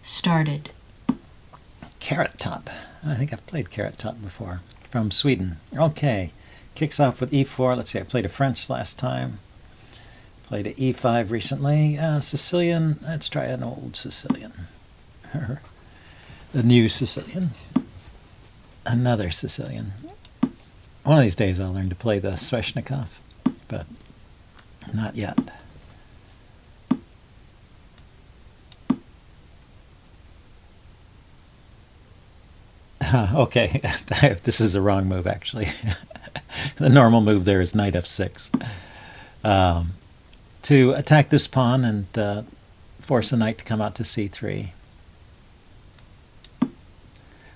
started. Carrot Top. I think I've played Carrot Top before. From Sweden. Okay. Kicks off with e4. Let's see, I played a French last time. Played a e5 recently. Sicilian. Let's try an old Sicilian. The new Sicilian. Another Sicilian. One of these days I'll learn to play the Sveshnikov, but not yet. Okay, this is the wrong move actually. The normal move there is knight f6. To attack this pawn and force a knight to come out to c3.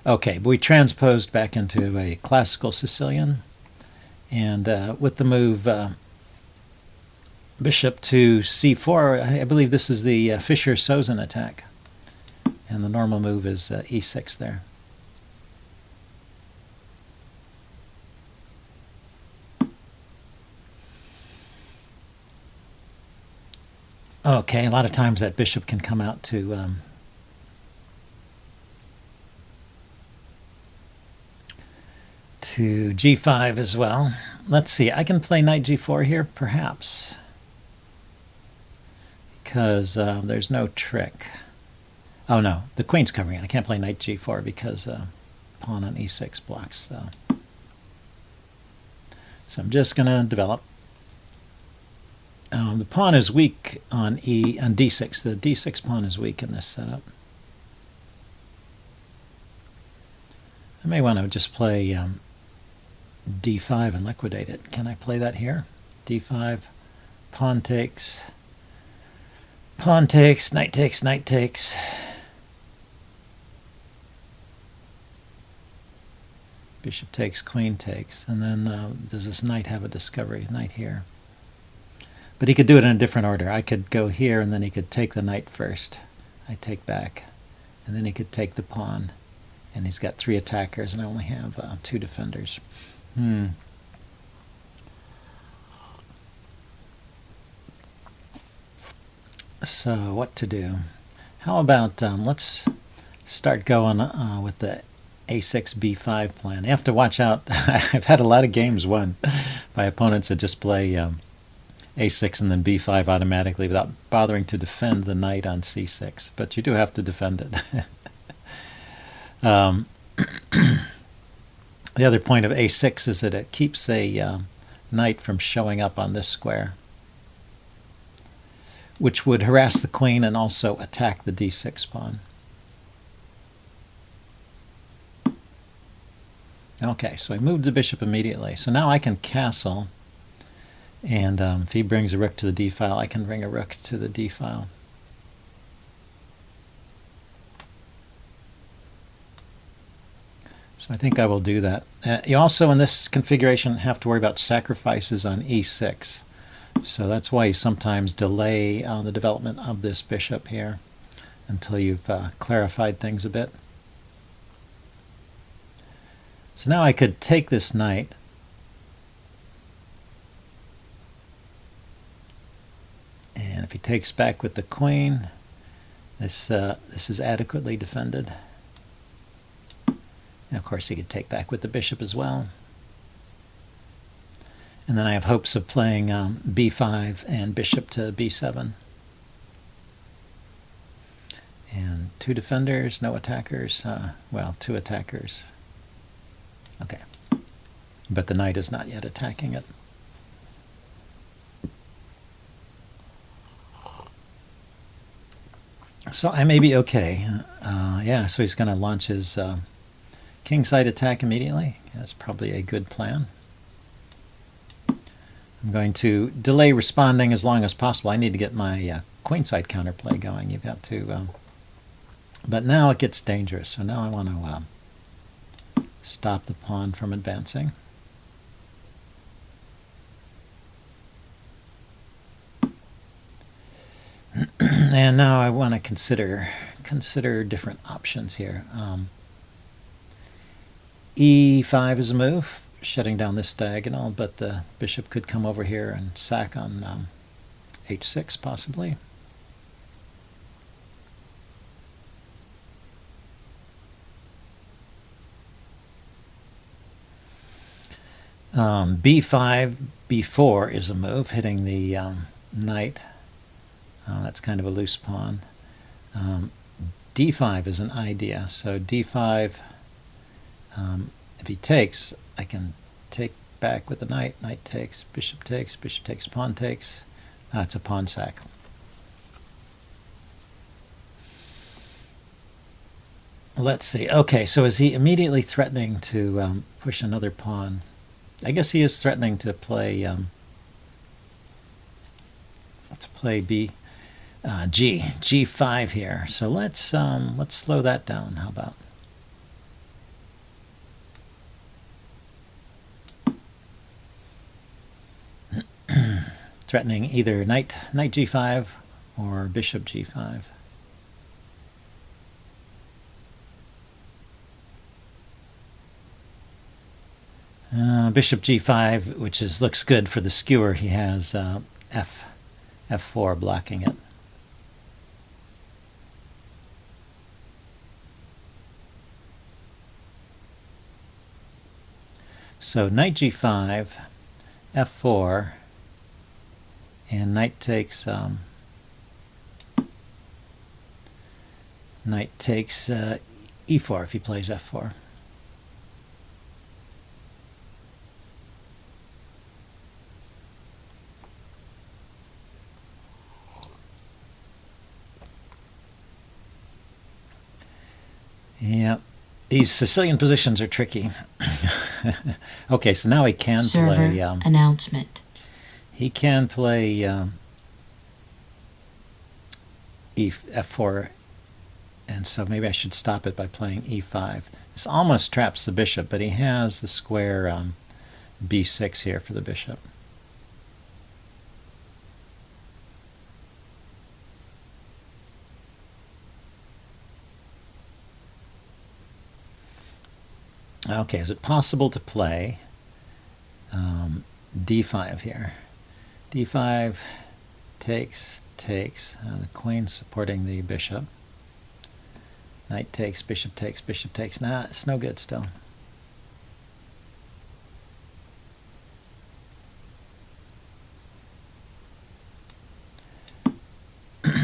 Okay, we transposed back into a classical Sicilian, and with the move bishop to c4, I believe this is the Fischer-Sozin attack, and the normal move is e6 there. Okay, a lot of times that bishop can come out to g5 as well. Let's see, I can play knight g4 here, perhaps, because there's no trick. Oh no, the queen's covering it. I can't play knight g4 because pawn on e6 blocks. So I'm just going to develop. The pawn is weak on d6. The d6 pawn is weak in this setup. I may want to just play d5 and liquidate it. Can I play that here? d5, pawn takes, knight takes, knight takes. Bishop takes, queen takes, and then does this knight have a discovery? Knight here. But he could do it in a different order. I could go here, and then he could take the knight first. I take back, and then he could take the pawn. And he's got 3 attackers, and I only have 2 defenders. So what to do? How about let's start going with the a6 b5 plan. You have to watch out. I've had a lot of games won by opponents that just play a6 and then b5 automatically without bothering to defend the knight on c6. But you do have to defend it. The other point of a6 is that it keeps a knight from showing up on this square, which would harass the queen and also attack the d6 pawn. Okay, so I moved the bishop immediately. So now I can castle, and if he brings a rook to the d file, I can bring a rook to the d file. So I think I will do that. You also, in this configuration, have to worry about sacrifices on e6. So that's why you sometimes delay the development of this bishop here until you've clarified things a bit. So now I could take this knight and if he takes back with the queen, this is adequately defended. And of course he could take back with the bishop as well. And then I have hopes of playing b5 and bishop to b7. And 2 defenders, no attackers. Well, 2 attackers. Okay. But the knight is not yet attacking it. So I may be okay. Yeah, so he's going to launch his kingside attack immediately. That's probably a good plan. I'm going to delay responding as long as possible. I need to get my queenside counterplay going. You've got to... but now it gets dangerous. So now I want to stop the pawn from advancing. And now I want to consider different options here. E5 is a move, shutting down this diagonal, but the bishop could come over here and sack on h6 possibly. B5, B4 is a move, hitting the knight. That's kind of a loose pawn. D5 is an idea. So D5, if he takes, I can take back with the knight. Knight takes, bishop takes, pawn takes. It's a pawn sack. Let's see. Okay, so is he immediately threatening to push another pawn? I guess he is threatening to play G5 here. So let's slow that down. How about? Threatening either knight G5 or bishop G5. Bishop G5, which looks good for the skewer. He has F4 blocking it. So knight G5, F4, and knight takes E4 if he plays F4. Yeah, these Sicilian positions are tricky. Okay, so now he can play announcement. He can play F4, and so maybe I should stop it by playing E5. This almost traps the bishop, but he has the square B6 here for the bishop. Okay, is it possible to play D5 here? D5 takes, the queen supporting the bishop. Knight takes, bishop takes, bishop takes. Nah, it's no good still.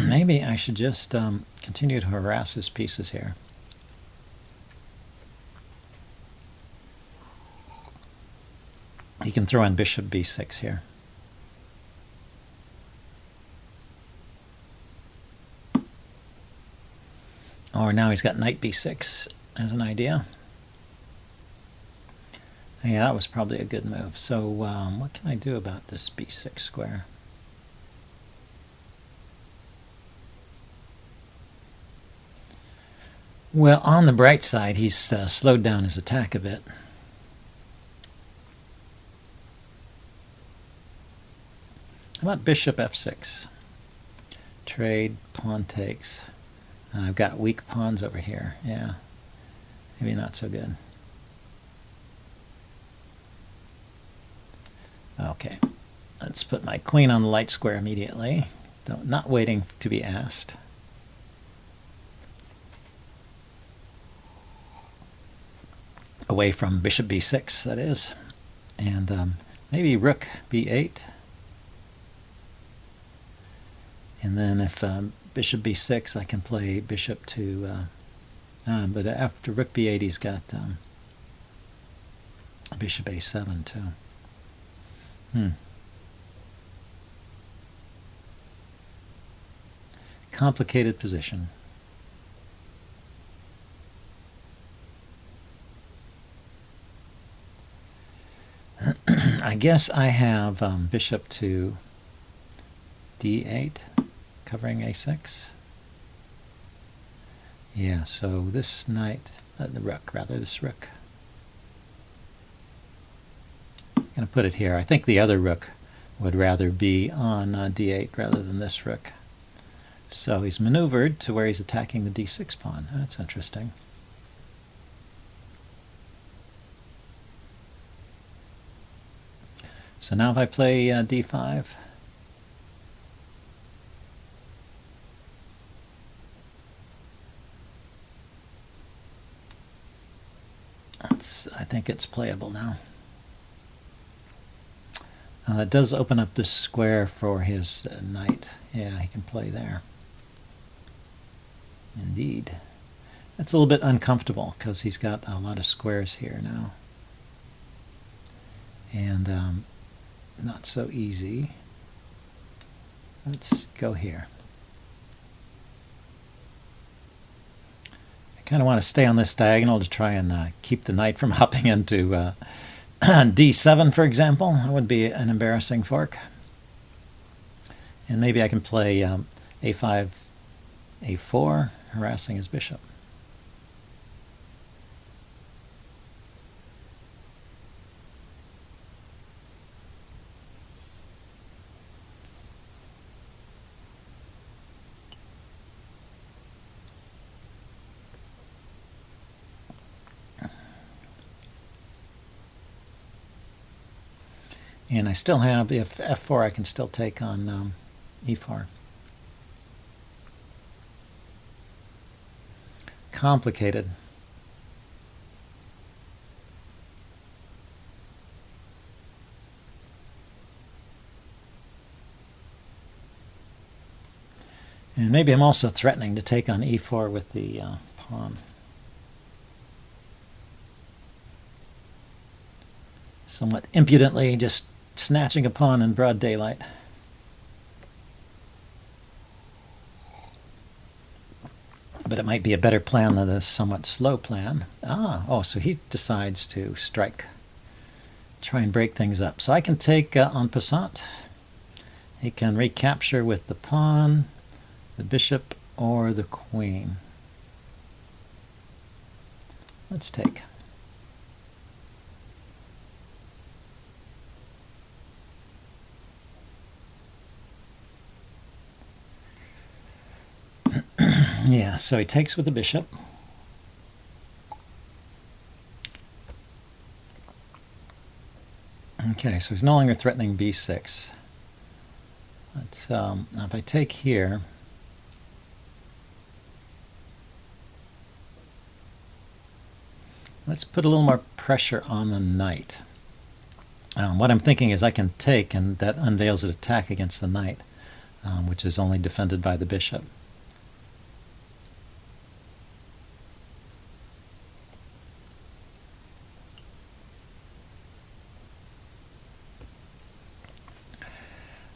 Maybe I should just continue to harass his pieces here. He can throw in bishop B6 here. Or now he's got knight B6 as an idea. Yeah, that was probably a good move. So what can I do about this B6 square? Well, on the bright side, he's slowed down his attack a bit. How about bishop F6? Trade, pawn takes. I've got weak pawns over here. Yeah, maybe not so good. Okay, let's put my queen on the light square immediately. Not waiting to be asked. Away from bishop B6, that is. And maybe rook B8. And then if bishop B6, I can play bishop to, but after rook B8, he's got bishop A7 too. Complicated position. I guess I have bishop to D8, covering A6. Yeah, so this knight, the rook, rather, this rook. I'm going to put it here. I think the other rook would rather be on D8 rather than this rook. So he's maneuvered to where he's attacking the D6 pawn. That's interesting. So now if I play D5, I think it's playable now. That does open up this square for his knight. Yeah, he can play there. Indeed. That's a little bit uncomfortable because he's got a lot of squares here now. And not so easy. Let's go here. I kind of want to stay on this diagonal to try and keep the knight from hopping into d7, for example. That would be an embarrassing fork. And maybe I can play a5, a4, harassing his bishop. And I still have, if f4, I can still take on e4. Complicated. And maybe I'm also threatening to take on e4 with the pawn. Somewhat impudently, just snatching a pawn in broad daylight. But it might be a better plan than this somewhat slow plan. So he decides to strike. Try and break things up. So I can take en passant. He can recapture with the pawn, the bishop, or the queen. Let's take. Yeah, so he takes with the bishop. Okay, so he's no longer threatening b6. Let's now if I take here, let's put a little more pressure on the knight. What I'm thinking is I can take, and that unveils an attack against the knight, which is only defended by the bishop.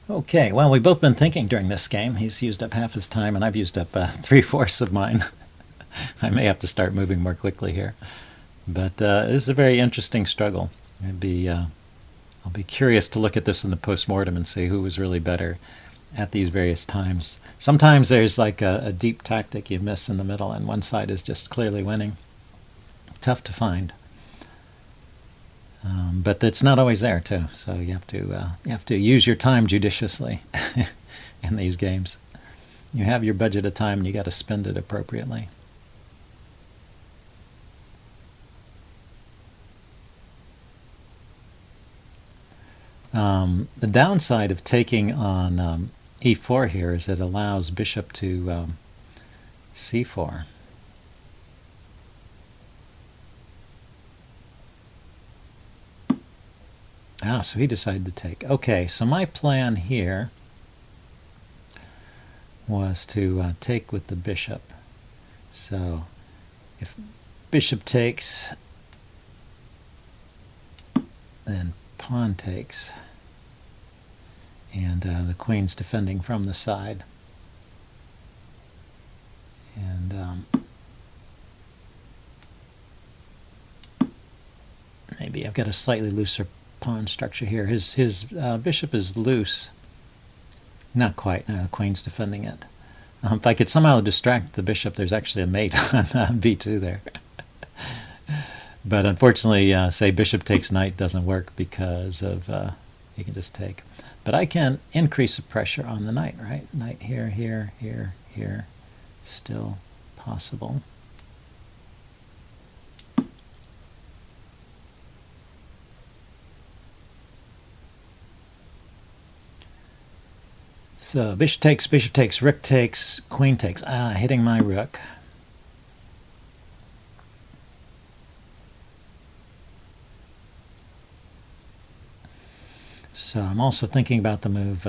Okay, well, we've both been thinking during this game. He's used up half his time, and I've used up 3/4 of mine. I may have to start moving more quickly here. But this is a very interesting struggle. I'll be curious to look at this in the postmortem and see who was really better at these various times. Sometimes there's like a deep tactic you miss in the middle, and one side is just clearly winning. Tough to find. But it's not always there too, so you have to use your time judiciously in these games. You have your budget of time, and you got to spend it appropriately. The downside of taking on e4 here is it allows bishop to c4. So he decided to take. Okay, so my plan here was to take with the bishop. So if bishop takes, then pawn takes, and the queen's defending from the side. And maybe I've got a slightly looser pawn structure here. His bishop is loose. Not quite. The queen's defending it. If I could somehow distract the bishop, there's actually a mate on b2 there. But unfortunately, say bishop takes knight doesn't work because of you can just take. But I can increase the pressure on the knight, right? Knight here, here, here, here. Still possible. So bishop takes, rook takes, queen takes. Hitting my rook. So I'm also thinking about the move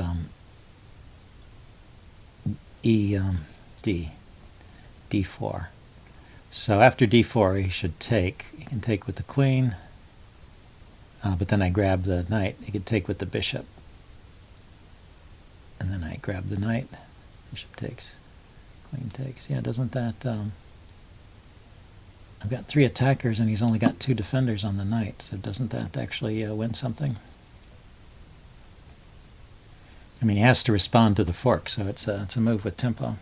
D4. So after D4 he should take. He can take with the queen, but then I grab the knight. He could take with the bishop. And then I grab the knight. Bishop takes. Queen takes. Yeah, doesn't that... I've got 3 attackers and he's only got 2 defenders on the knight. So doesn't that actually win something? I mean, he has to respond to the fork, so it's a move with tempo.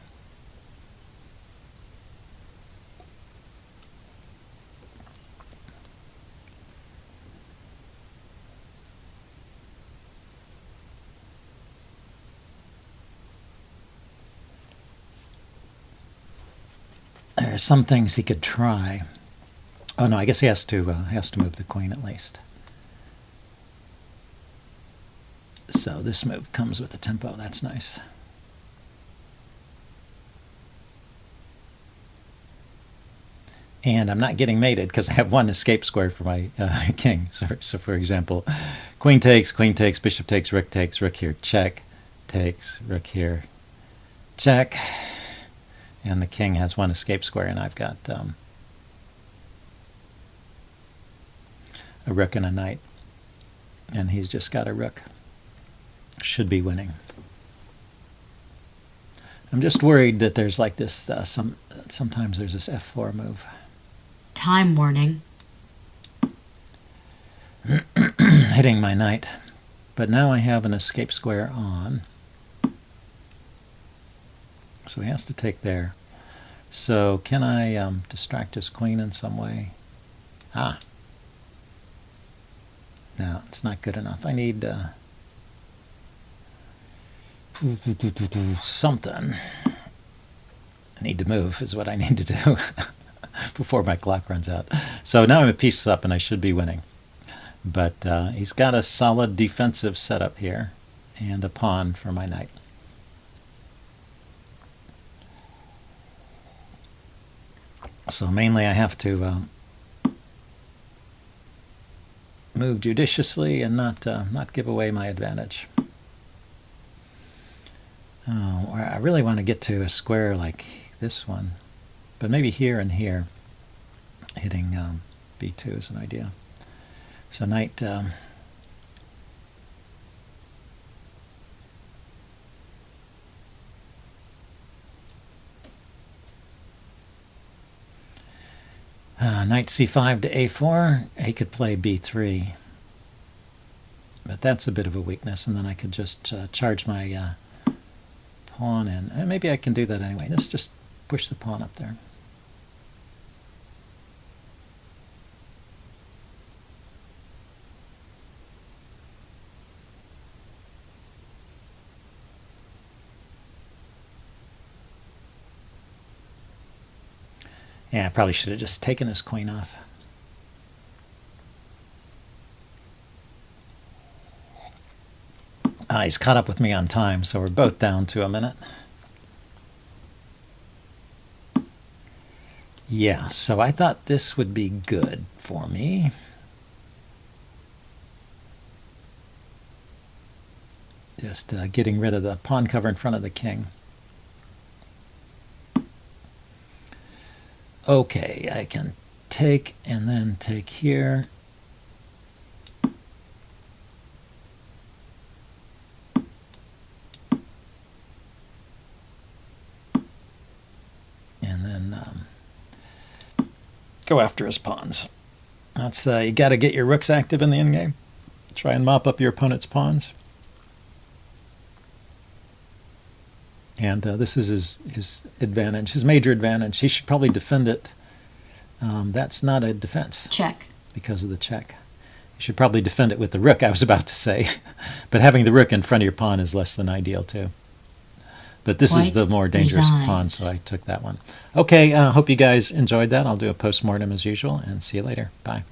There are some things he could try. Oh no, I guess he has to move the queen at least. So this move comes with the tempo. That's nice. And I'm not getting mated because I have 1 escape square for my king. So for example, queen takes, bishop takes, rook here, check, takes, rook here, check. And the king has 1 escape square, and I've got a rook and a knight. And he's just got a rook. Should be winning. I'm just worried that there's like this, sometimes there's this F4 move. Time warning. Hitting my knight. But now I have an escape square on. So he has to take there. So can I distract his queen in some way? No, it's not good enough. I need something. I need to move is what I need to do before my clock runs out. So now I'm a piece up and I should be winning. But he's got a solid defensive setup here and a pawn for my knight. So mainly I have to move judiciously and not give away my advantage. Oh, I really want to get to a square like this one, but maybe here and here, hitting b2 is an idea. So knight knight c5 to a4. He could play b3, but that's a bit of a weakness, and then I could just charge my pawn in. And maybe I can do that anyway. Just push the pawn up there. Yeah, I probably should have just taken his queen off. He's caught up with me on time, so we're both down to a minute. Yeah, so I thought this would be good for me. Just getting rid of the pawn cover in front of the king. Okay, I can take and then take here. And then go after his pawns. That's you got to get your rooks active in the endgame. Try and mop up your opponent's pawns. And this is his advantage, his major advantage. He should probably defend it. That's not a defense. Check. Because of the check. You should probably defend it with the rook, I was about to say. But having the rook in front of your pawn is less than ideal, too. But this is the more dangerous pawn, so I took that one. Okay, hope you guys enjoyed that. I'll do a postmortem as usual, and see you later. Bye.